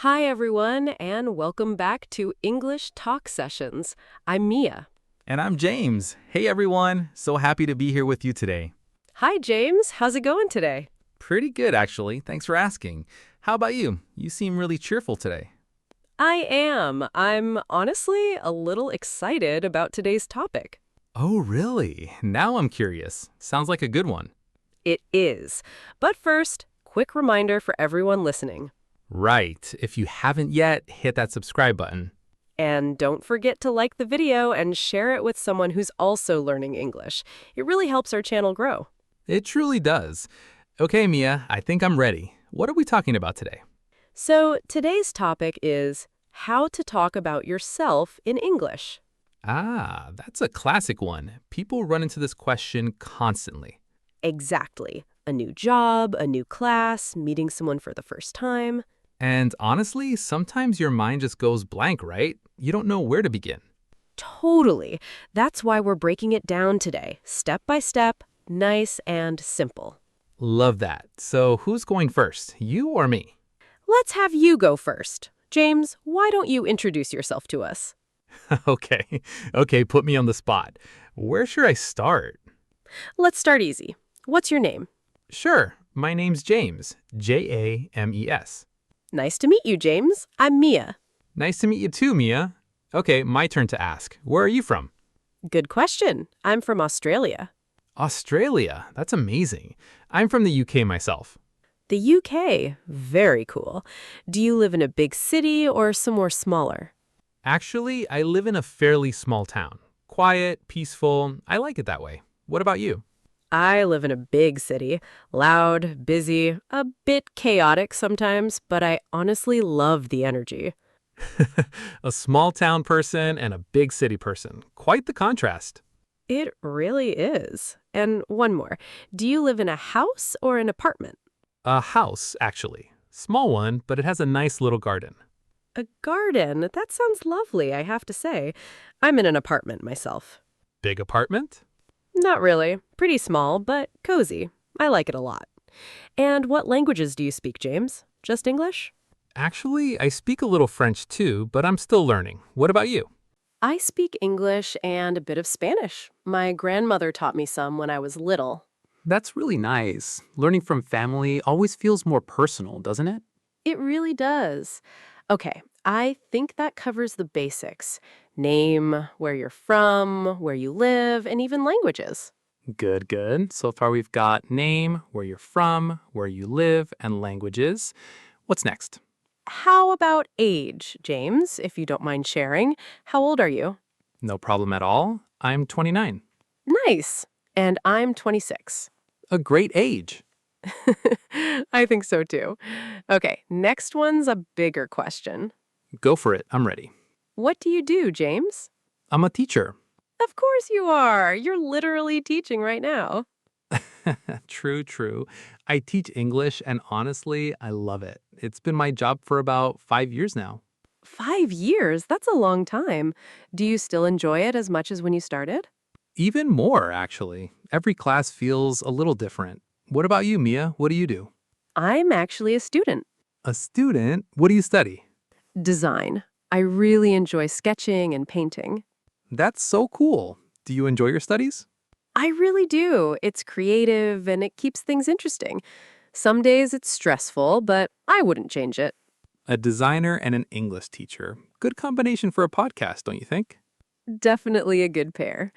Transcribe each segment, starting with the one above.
Hi, everyone, and welcome back to English Talk Sessions. I'm Mia. And I'm James. Hey everyone, so happy to be here with you today. Hi, James. How's it going today? Pretty good, actually. Thanks for asking. How about you? You seem really cheerful today. I am. I'm honestly a little excited about today's topic. Oh, really? Now I'm curious. Sounds like a good one. It is. But first, quick reminder for everyone listening. Right. If you haven't yet, hit that subscribe button. And don't forget to like the video and share it with someone who's also learning English. It really helps our channel grow. It truly does. Okay, Mia, I think I'm ready. What are we talking about today? So today's topic is how to talk about yourself in English. Ah, that's a classic one. People run into this question constantly. Exactly. A new job, a new class, meeting someone for the first time. And honestly, sometimes your mind just goes blank, right? You don't know where to begin. Totally. That's why we're breaking it down today, step by step, nice and simple. Love that. So who's going first, you or me? Let's have you go first. James, why don't you introduce yourself to us? Okay, okay, put me on the spot. Where should I start? Let's start easy. What's your name? Sure, my name's James, James. Nice to meet you, James. I'm Mia. Nice to meet you too, Mia. Okay, my turn to ask. Where are you from? Good question. I'm from Australia. Australia. That's amazing. I'm from the UK myself. The UK. Very cool. Do you live in a big city or somewhere smaller? Actually, I live in a fairly small town. Quiet, peaceful. I like it that way. What about you? I live in a big city, loud, busy, a bit chaotic sometimes, but I honestly love the energy. A small town person and a big city person. Quite the contrast. It really is. And one more. Do you live in a house or an apartment? A house, actually. Small one, but it has a nice little garden. A garden? That sounds lovely, I have to say. I'm in an apartment myself. Big apartment? Not really. Pretty small, but cozy. I like it a lot. And what languages do you speak, James? Just English? Actually, I speak a little French too, but I'm still learning. What about you? I speak English and a bit of Spanish. My grandmother taught me some when I was little. That's really nice. Learning from family always feels more personal, doesn't it? It really does. Okay, I think that covers the basics. Name, where you're from, where you live, and even languages. Good, good. So far we've got name, where you're from, where you live, and languages. What's next? How about age, James, if you don't mind sharing? How old are you? No problem at all. I'm 29. Nice. And I'm 26. A great age. I think so too. Okay, next one's a bigger question. Go for it. I'm ready. What do you do, James? I'm a teacher. Of course you are. You're literally teaching right now. True, true. I teach English, and honestly, I love it. It's been my job for about 5 years now. 5 years? That's a long time. Do you still enjoy it as much as when you started? Even more, actually. Every class feels a little different. What about you, Mia? What do you do? I'm actually a student. A student? What do you study? Design. I really enjoy sketching and painting. That's so cool. Do you enjoy your studies? I really do. It's creative and it keeps things interesting. Some days it's stressful, but I wouldn't change it. A designer and an English teacher. Good combination for a podcast, don't you think? Definitely a good pair.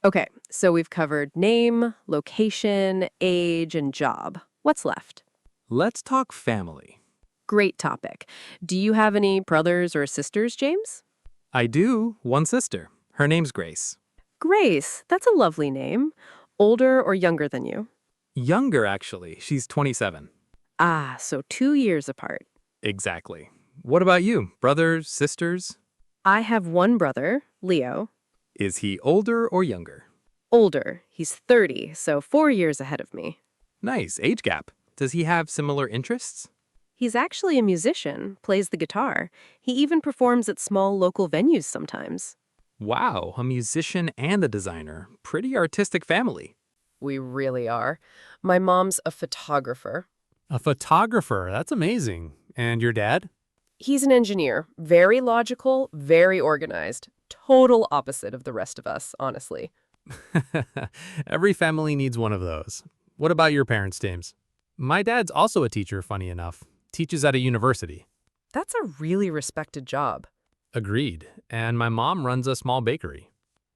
Okay, so we've covered name, location, age, and job. What's left? Let's talk family. Great topic. Do you have any brothers or sisters, James? I do. One sister. Her name's Grace. Grace, that's a lovely name. Older or younger than you? Younger, actually. She's 27. Ah, so 2 years apart. Exactly. What about you? Brothers, sisters? I have one brother, Leo. Is he older or younger? Older. He's 30, so 4 years ahead of me. Nice. Age gap. Does he have similar interests? He's actually a musician, plays the guitar. He even performs at small local venues sometimes. Wow, a musician and a designer. Pretty artistic family. We really are. My mom's a photographer. A photographer. That's amazing. And your dad? He's an engineer, very logical, very organized. Total opposite of the rest of us, honestly. Every family needs one of those. What about your parents, James? My dad's also a teacher, funny enough. Teaches at a university. That's a really respected job. Agreed. And my mom runs a small bakery.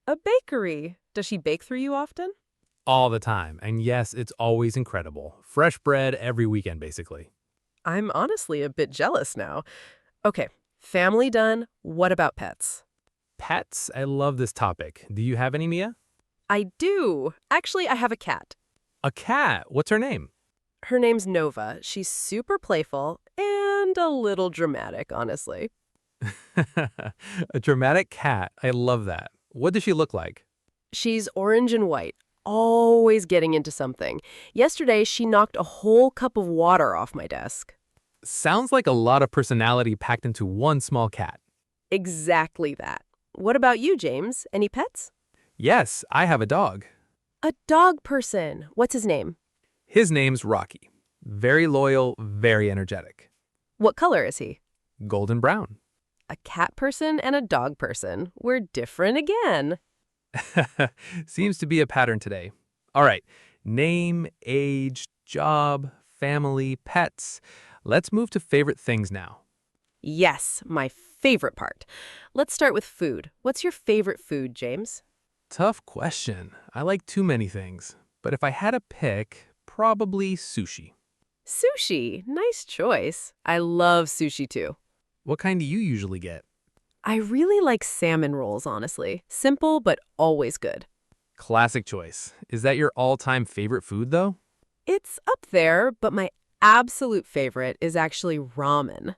A bakery. Does she bake for you often? All the time. And yes, it's always incredible. Fresh bread every weekend, basically. I'm honestly a bit jealous now. Okay, family done. What about pets? Pets? I love this topic. Do you have any, Mia? I do. Actually, I have a cat. A cat. What's her name? Her name's Nova. She's super playful and a little dramatic, honestly. A dramatic cat. I love that. What does she look like? She's orange and white, always getting into something. Yesterday, she knocked a whole cup of water off my desk. Sounds like a lot of personality packed into one small cat. Exactly that. What about you, James? Any pets? Yes, I have a dog. A dog person. What's his name? His name's Rocky. Very loyal, very energetic. What color is he? Golden brown. A cat person and a dog person. We're different again. Seems to be a pattern today. All right. Name, age, job, family, pets. Let's move to favorite things now. Yes, my favorite part. Let's start with food. What's your favorite food, James? Tough question. I like too many things. But if I had to pick, probably sushi. Sushi. Nice choice. I love sushi too. What kind do you usually get? I really like salmon rolls, honestly. Simple, but always good. Classic choice. Is that your all-time favorite food, though? It's up there, but my absolute favorite is actually ramen.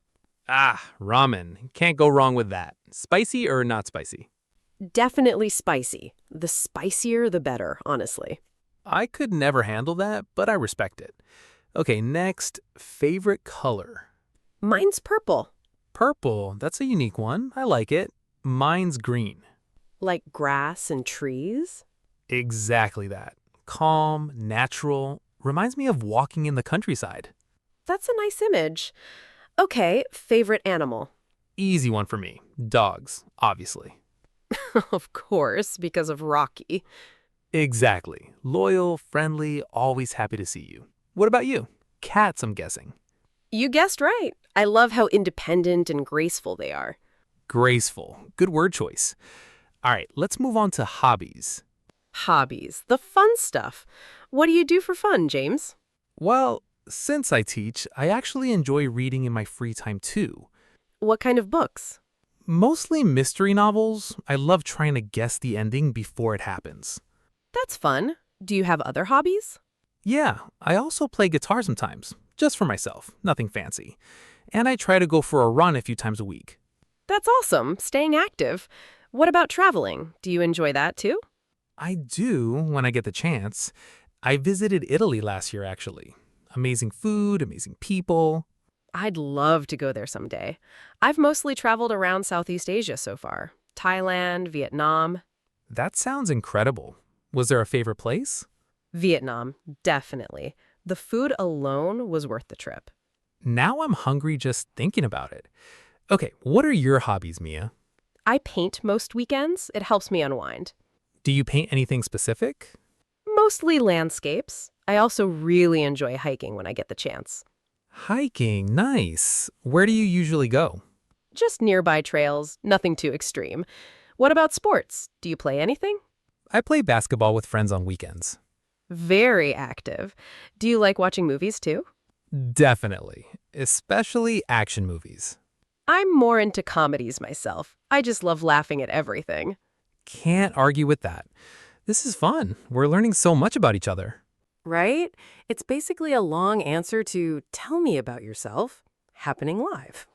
Ah, ramen. Can't go wrong with that. Spicy or not spicy? Definitely spicy. The spicier, the better, honestly. I could never handle that, but I respect it. Okay, next, favorite color. Mine's purple. Purple, that's a unique one. I like it. Mine's green. Like grass and trees? Exactly that. Calm, natural, reminds me of walking in the countryside. That's a nice image. Okay, favorite animal. Easy one for me. Dogs, obviously. Of course, because of Rocky. Exactly. Loyal, friendly, always happy to see you. What about you? Cats, I'm guessing. You guessed right. I love how independent and graceful they are. Graceful. Good word choice. All right, let's move on to hobbies. Hobbies, the fun stuff. What do you do for fun, James? Well, since I teach, I actually enjoy reading in my free time too. What kind of books? Mostly mystery novels. I love trying to guess the ending before it happens. That's fun. Do you have other hobbies? Yeah, I also play guitar sometimes, just for myself, nothing fancy. And I try to go for a run a few times a week. That's awesome, staying active. What about traveling? Do you enjoy that too? I do when I get the chance. I visited Italy last year, actually. Amazing food, amazing people. I'd love to go there someday. I've mostly traveled around Southeast Asia so far. Thailand, Vietnam. That sounds incredible. Was there a favorite place? Vietnam, definitely. The food alone was worth the trip. Now I'm hungry just thinking about it. Okay, what are your hobbies, Mia? I paint most weekends. It helps me unwind. Do you paint anything specific? Mostly landscapes. I also really enjoy hiking when I get the chance. Hiking, nice. Where do you usually go? Just nearby trails, nothing too extreme. What about sports? Do you play anything? I play basketball with friends on weekends. Very active. Do you like watching movies too? Definitely, especially action movies. I'm more into comedies myself. I just love laughing at everything. Can't argue with that. This is fun. We're learning so much about each other. Right? It's basically a long answer to tell me about yourself, happening live.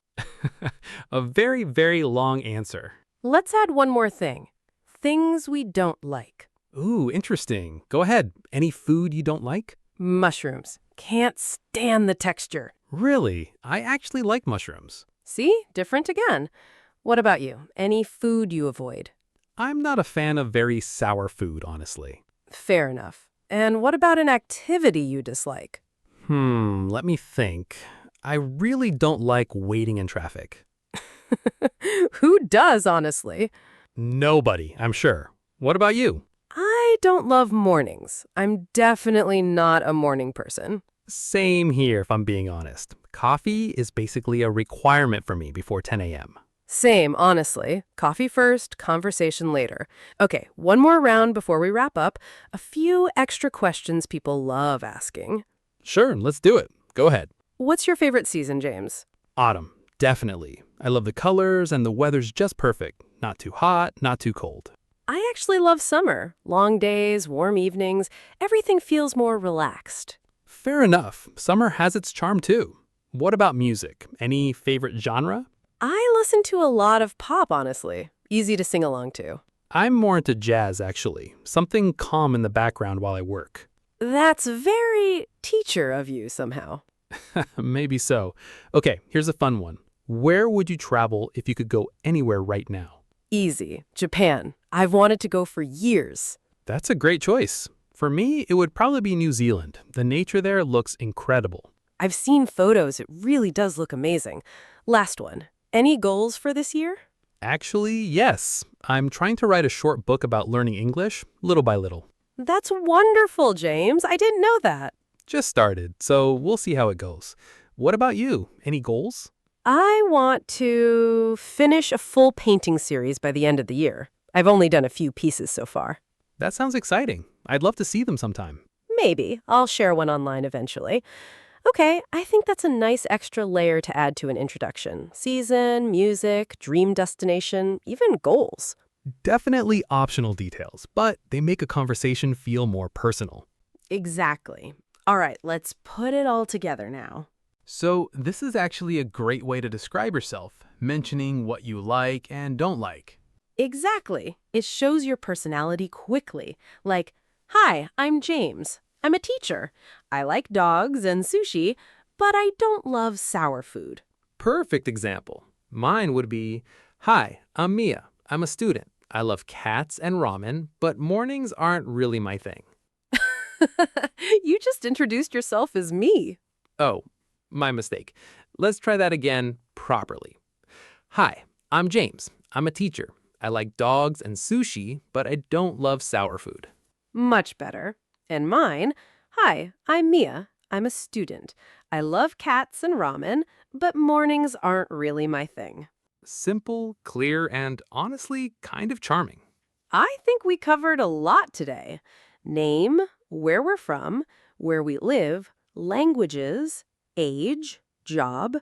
A very, very long answer. Let's add one more thing. Things we don't like. Ooh, interesting. Go ahead. Any food you don't like? Mushrooms. Can't stand the texture. Really? I actually like mushrooms. See? Different again. What about you? Any food you avoid? I'm not a fan of very sour food, honestly. Fair enough. And what about an activity you dislike? Let me think. I really don't like waiting in traffic. Who does, honestly? Nobody, I'm sure. What about you? I don't love mornings. I'm definitely not a morning person. Same here, if I'm being honest. Coffee is basically a requirement for me before 10 a.m. Same, honestly. Coffee first, conversation later. Okay, one more round before we wrap up. A few extra questions people love asking. Sure, let's do it. Go ahead. What's your favorite season, James? Autumn, definitely. I love the colors and the weather's just perfect. Not too hot, not too cold. I actually love summer. Long days, warm evenings. Everything feels more relaxed. Fair enough. Summer has its charm too. What about music? Any favorite genre? I listen to a lot of pop, honestly. Easy to sing along to. I'm more into jazz, actually. Something calm in the background while I work. That's very teacher of you somehow. Maybe so. Okay, here's a fun one. Where would you travel if you could go anywhere right now? Easy. Japan. I've wanted to go for years. That's a great choice. For me, it would probably be New Zealand. The nature there looks incredible. I've seen photos. It really does look amazing. Last one. Any goals for this year? Actually, yes. I'm trying to write a short book about learning English, little by little. That's wonderful, James. I didn't know that. Just started, so we'll see how it goes. What about you? Any goals? I want to finish a full painting series by the end of the year. I've only done a few pieces so far. That sounds exciting. I'd love to see them sometime. Maybe. I'll share one online eventually. Okay, I think that's a nice extra layer to add to an introduction. Season, music, dream destination, even goals. Definitely optional details, but they make a conversation feel more personal. Exactly. All right, let's put it all together now. So this is actually a great way to describe yourself, mentioning what you like and don't like. Exactly. It shows your personality quickly. Like, hi, I'm James. I'm a teacher. I like dogs and sushi, but I don't love sour food. Perfect example. Mine would be, hi, I'm Mia. I'm a student. I love cats and ramen, but mornings aren't really my thing. You just introduced yourself as me. Oh, my mistake. Let's try that again properly. Hi, I'm James. I'm a teacher. I like dogs and sushi, but I don't love sour food. Much better. And mine, hi, I'm Mia. I'm a student. I love cats and ramen, but mornings aren't really my thing. Simple, clear, and honestly kind of charming. I think we covered a lot today. Name, where we're from, where we live, languages, age, job,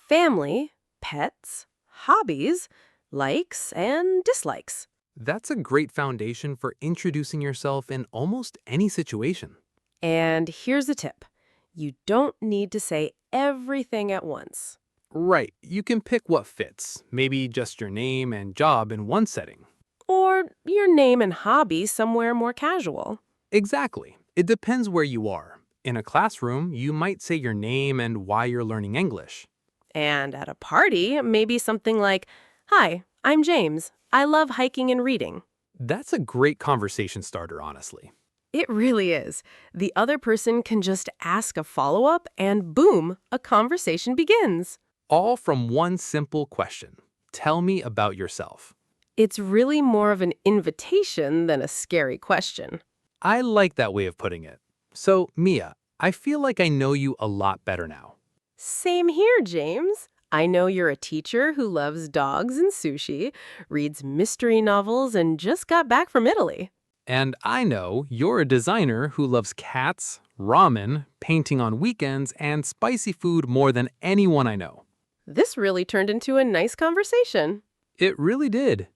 family, pets, hobbies, likes and dislikes. That's a great foundation for introducing yourself in almost any situation. And here's a tip. You don't need to say everything at once. Right, you can pick what fits, maybe just your name and job in one setting. Or your name and hobby somewhere more casual. Exactly. It depends where you are. In a classroom, you might say your name and why you're learning English. And at a party, maybe something like, hi, I'm James. I love hiking and reading. That's a great conversation starter, honestly. It really is. The other person can just ask a follow-up and boom, a conversation begins. All from one simple question. Tell me about yourself. It's really more of an invitation than a scary question. I like that way of putting it. So, Mia, I feel like I know you a lot better now. Same here, James. I know you're a teacher who loves dogs and sushi, reads mystery novels, and just got back from Italy. And I know you're a designer who loves cats, ramen, painting on weekends, and spicy food more than anyone I know. This really turned into a nice conversation. It really did.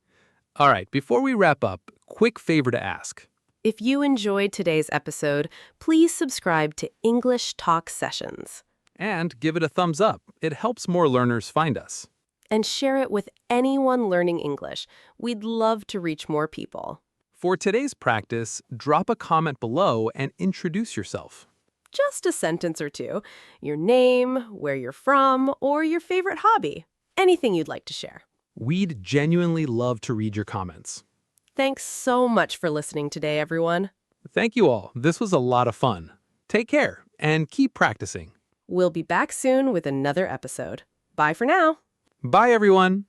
All right, before we wrap up, quick favor to ask. If you enjoyed today's episode, please subscribe to English Talk Sessions. And give it a thumbs up. It helps more learners find us. And share it with anyone learning English. We'd love to reach more people. For today's practice, drop a comment below and introduce yourself. Just a sentence or two. Your name, where you're from, or your favorite hobby. Anything you'd like to share. We'd genuinely love to read your comments. Thanks so much for listening today, everyone. Thank you all. This was a lot of fun. Take care and keep practicing. We'll be back soon with another episode. Bye for now. Bye, everyone.